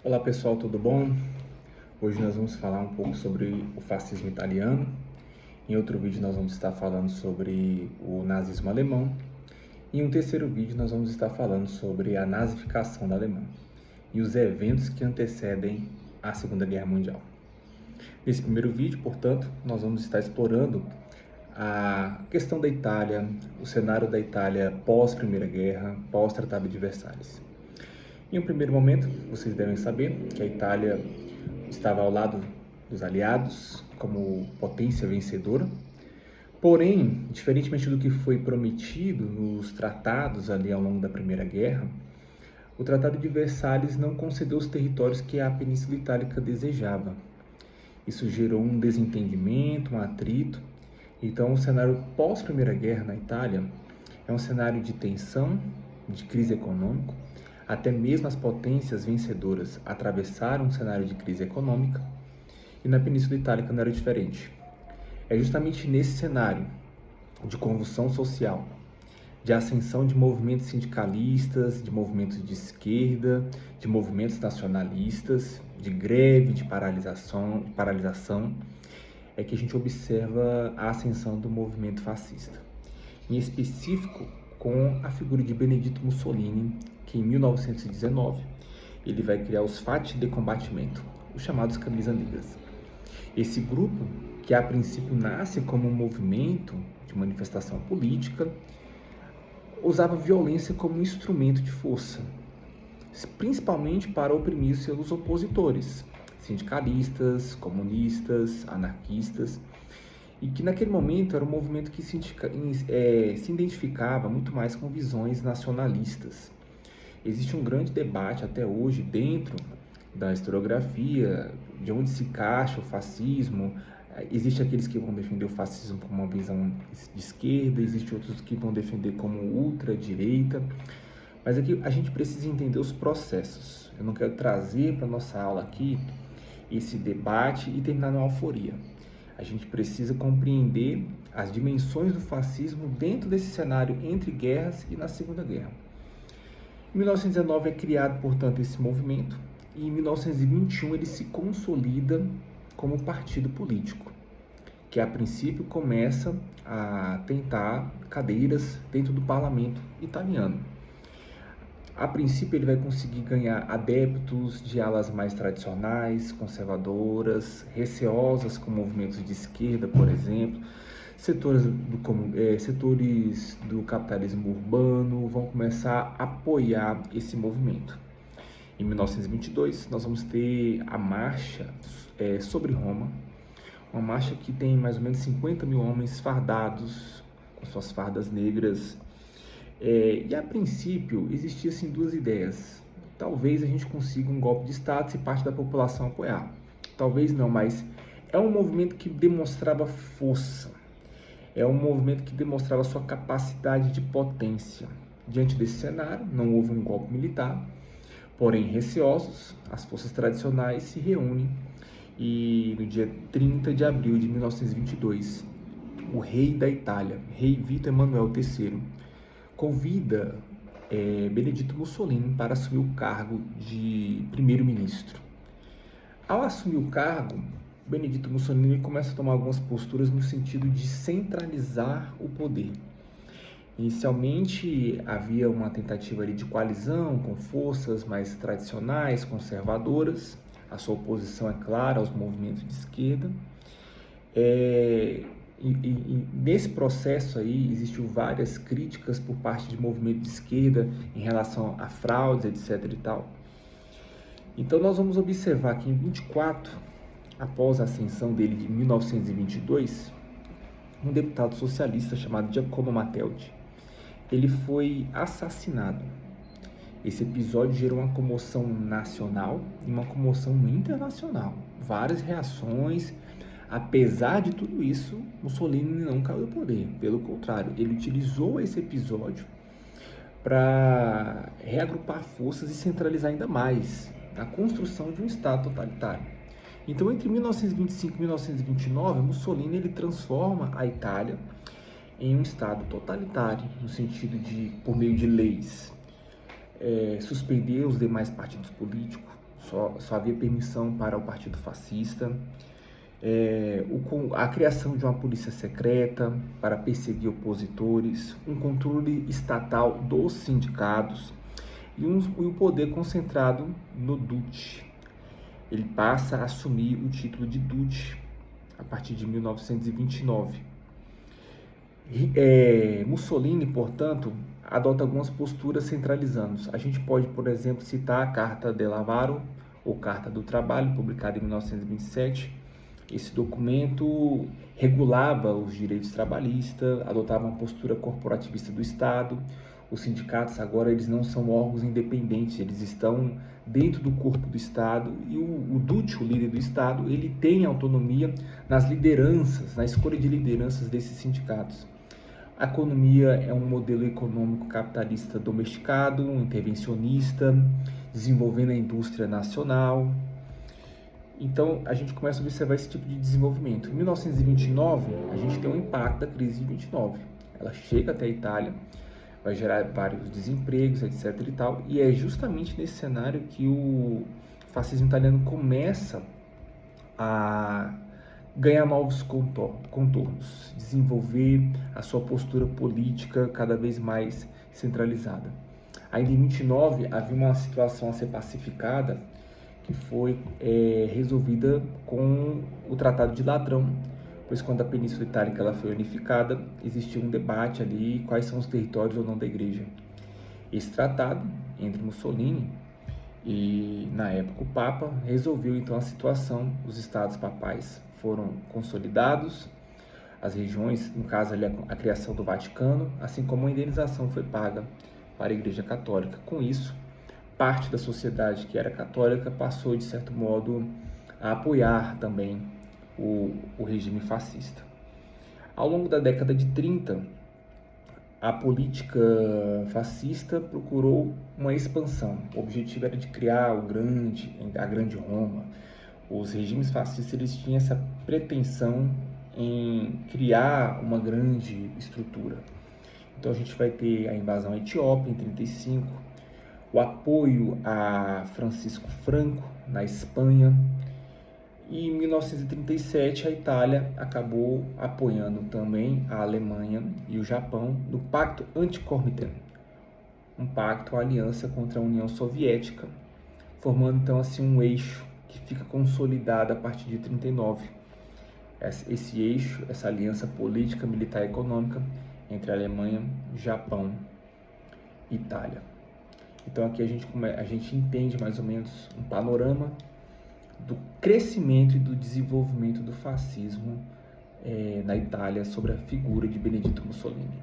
Olá pessoal, tudo bom? Hoje nós vamos falar um pouco sobre o fascismo italiano. Em outro vídeo nós vamos estar falando sobre o nazismo alemão. Em um terceiro vídeo nós vamos estar falando sobre a nazificação da Alemanha e os eventos que antecedem a Segunda Guerra Mundial. Nesse primeiro vídeo, portanto, nós vamos estar explorando a questão da Itália, o cenário da Itália pós-Primeira Guerra, pós-Tratado de Versalhes. Em um primeiro momento, vocês devem saber que a Itália estava ao lado dos aliados como potência vencedora. Porém, diferentemente do que foi prometido nos tratados ali ao longo da Primeira Guerra, o Tratado de Versalhes não concedeu os territórios que a Península Itálica desejava. Isso gerou um desentendimento, um atrito. Então, o cenário pós-Primeira Guerra na Itália é um cenário de tensão, de crise econômica. Até mesmo as potências vencedoras atravessaram um cenário de crise econômica e na Península Itálica não era diferente. É justamente nesse cenário de convulsão social, de ascensão de movimentos sindicalistas, de movimentos de esquerda, de movimentos nacionalistas, de greve, de paralisação, é que a gente observa a ascensão do movimento fascista. Em específico, com a figura de Benedetto Mussolini, que em 1919 ele vai criar os Fatti de Combattimento, os chamados Camisas Negras. Esse grupo, que a princípio nasce como um movimento de manifestação política, usava violência como um instrumento de força, principalmente para oprimir seus opositores, sindicalistas, comunistas, anarquistas, e que naquele momento era um movimento que se identificava muito mais com visões nacionalistas. Existe um grande debate até hoje dentro da historiografia, de onde se encaixa o fascismo. Existem aqueles que vão defender o fascismo como uma visão de esquerda, existem outros que vão defender como ultradireita, mas aqui a gente precisa entender os processos. Eu não quero trazer para a nossa aula aqui esse debate e terminar numa euforia. A gente precisa compreender as dimensões do fascismo dentro desse cenário entre guerras e na Segunda Guerra. Em 1919 é criado, portanto, esse movimento e em 1921 ele se consolida como partido político, que a princípio começa a tentar cadeiras dentro do parlamento italiano. A princípio ele vai conseguir ganhar adeptos de alas mais tradicionais, conservadoras, receosas com movimentos de esquerda, por exemplo. Setores do capitalismo urbano vão começar a apoiar esse movimento. Em 1922 nós vamos ter a marcha sobre Roma, uma marcha que tem mais ou menos 50 mil homens fardados, com suas fardas negras. E a princípio existiam assim, duas ideias. Talvez a gente consiga um golpe de Estado se parte da população apoiar. Talvez não, mas é um movimento que demonstrava força. É um movimento que demonstrava sua capacidade de potência. Diante desse cenário, não houve um golpe militar, porém receosos, as forças tradicionais se reúnem e no dia 30 de abril de 1922, o rei da Itália, rei Vítor Emanuel III, convida Benedetto Mussolini para assumir o cargo de primeiro-ministro. Ao assumir o cargo, Benedetto Mussolini começa a tomar algumas posturas no sentido de centralizar o poder. Inicialmente havia uma tentativa ali de coalizão com forças mais tradicionais, conservadoras. A sua oposição é clara aos movimentos de esquerda. Nesse processo aí existiu várias críticas por parte de movimento de esquerda em relação a fraudes, etc. e tal. Então nós vamos observar que em 24, após a ascensão dele de 1922, um deputado socialista chamado Giacomo Matteotti, ele foi assassinado. Esse episódio gerou uma comoção nacional e uma comoção internacional. Várias reações. Apesar de tudo isso, Mussolini não caiu do poder. Pelo contrário, ele utilizou esse episódio para reagrupar forças e centralizar ainda mais a construção de um Estado totalitário. Então, entre 1925 e 1929, Mussolini ele transforma a Itália em um Estado totalitário, no sentido de, por meio de leis, suspender os demais partidos políticos, só havia permissão para o partido fascista, a criação de uma polícia secreta para perseguir opositores, um controle estatal dos sindicatos e o poder concentrado no Duce. Ele passa a assumir o título de Duce a partir de 1929. Mussolini, portanto, adota algumas posturas centralizando. A gente pode, por exemplo, citar a Carta del Lavoro, ou Carta do Trabalho, publicada em 1927. Esse documento regulava os direitos trabalhistas, adotava uma postura corporativista do Estado. Os sindicatos agora eles não são órgãos independentes, eles estão dentro do corpo do Estado, e o Duce, o líder do Estado, ele tem autonomia nas lideranças, na escolha de lideranças desses sindicatos. A economia é um modelo econômico capitalista domesticado, intervencionista, desenvolvendo a indústria nacional. Então, a gente começa a observar esse tipo de desenvolvimento. Em 1929, a gente tem um impacto da crise de 29. Ela chega até a Itália, vai gerar vários desempregos, etc. e tal. E é justamente nesse cenário que o fascismo italiano começa a ganhar novos contornos, desenvolver a sua postura política cada vez mais centralizada. Ainda em 29, havia uma situação a ser pacificada, que foi resolvida com o Tratado de Ladrão, pois quando a Península Itálica ela foi unificada, existia um debate ali quais são os territórios ou não da Igreja. Esse tratado entre Mussolini e, na época, o Papa resolveu então a situação. Os estados papais foram consolidados, as regiões, no caso ali a criação do Vaticano, assim como a indenização foi paga para a Igreja Católica. Com isso, parte da sociedade que era católica passou, de certo modo, a apoiar também o regime fascista. Ao longo da década de 30, a política fascista procurou uma expansão. O objetivo era de criar a grande Roma. Os regimes fascistas eles tinham essa pretensão em criar uma grande estrutura. Então a gente vai ter a invasão à Etiópia em 35, o apoio a Francisco Franco na Espanha, e em 1937 a Itália acabou apoiando também a Alemanha e o Japão no Pacto Antikomintern, um pacto, uma aliança contra a União Soviética, formando então assim um eixo que fica consolidado a partir de 39. Esse eixo, essa aliança política, militar e econômica entre a Alemanha, Japão e Itália. Então aqui a gente entende mais ou menos um panorama do crescimento e do desenvolvimento do fascismo na Itália, sobre a figura de Benedito Mussolini.